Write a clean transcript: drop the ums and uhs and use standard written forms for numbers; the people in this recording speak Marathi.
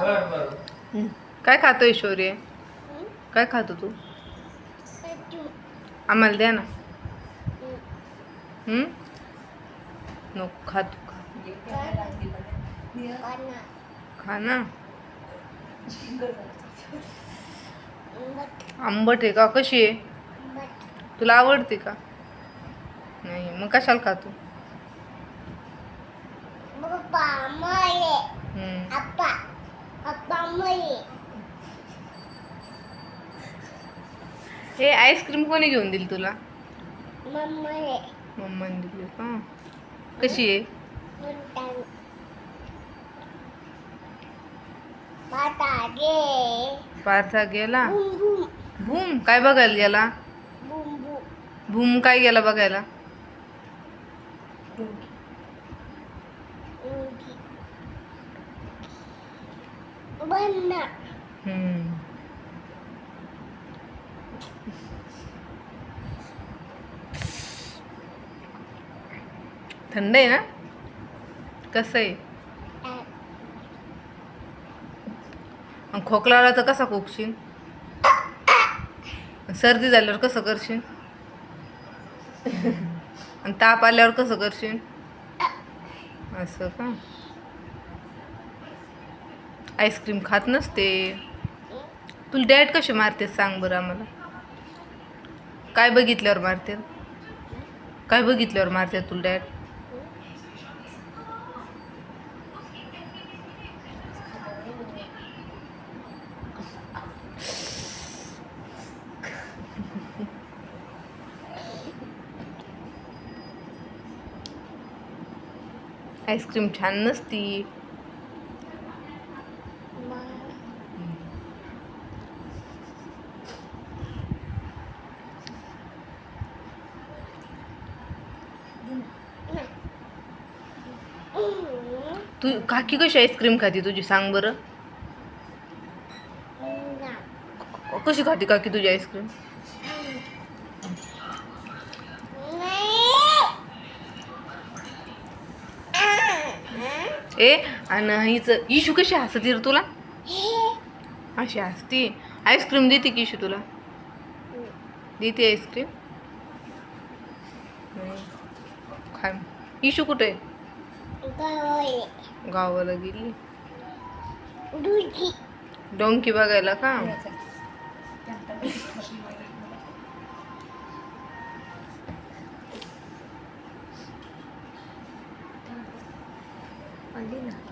बर बर. काय खातो शौर्य? काय खातो तू? आम्हाला द्या ना. नको खा तू खा ना. आंबट आहे का? कशी आहे? तुला आवडते का? नाही मग कशाला खातो? हे आईस्क्रीम कोणी घेऊन दिली तुला? मम्माने दिली का? कशी आहे? पार्था गेला. भूम काय बघायला गेला? भूम काय गेला बघायला? थंड आहे ना? कसं आहे? खोकला आला तर कसा खोकशील? सर्दी झाल्यावर कसं करशील? आणि ताप आल्यावर कसं करशील? असं का? आईस्क्रीम खात नसते. तुला डॅड कसे मारते सांग बरं आम्हाला. काय बघितल्यावर मारते? काय बघितल्यावर मारते तुला डॅड? आईस्क्रीम छान नसती. तू काकी कशी आईस्क्रीम खाती तुझी सांग बरं? कशी खाती काकी तुझी आईस्क्रीम? ए आणि हिचं इशू कशी हसती रे तुला? अशी हसती. आईस्क्रीम देते की इशू तुला? देते आईस्क्रीम? खा. इशू कुठे आहे? गावाला गेली. डोंकी बघायला का? आली ना.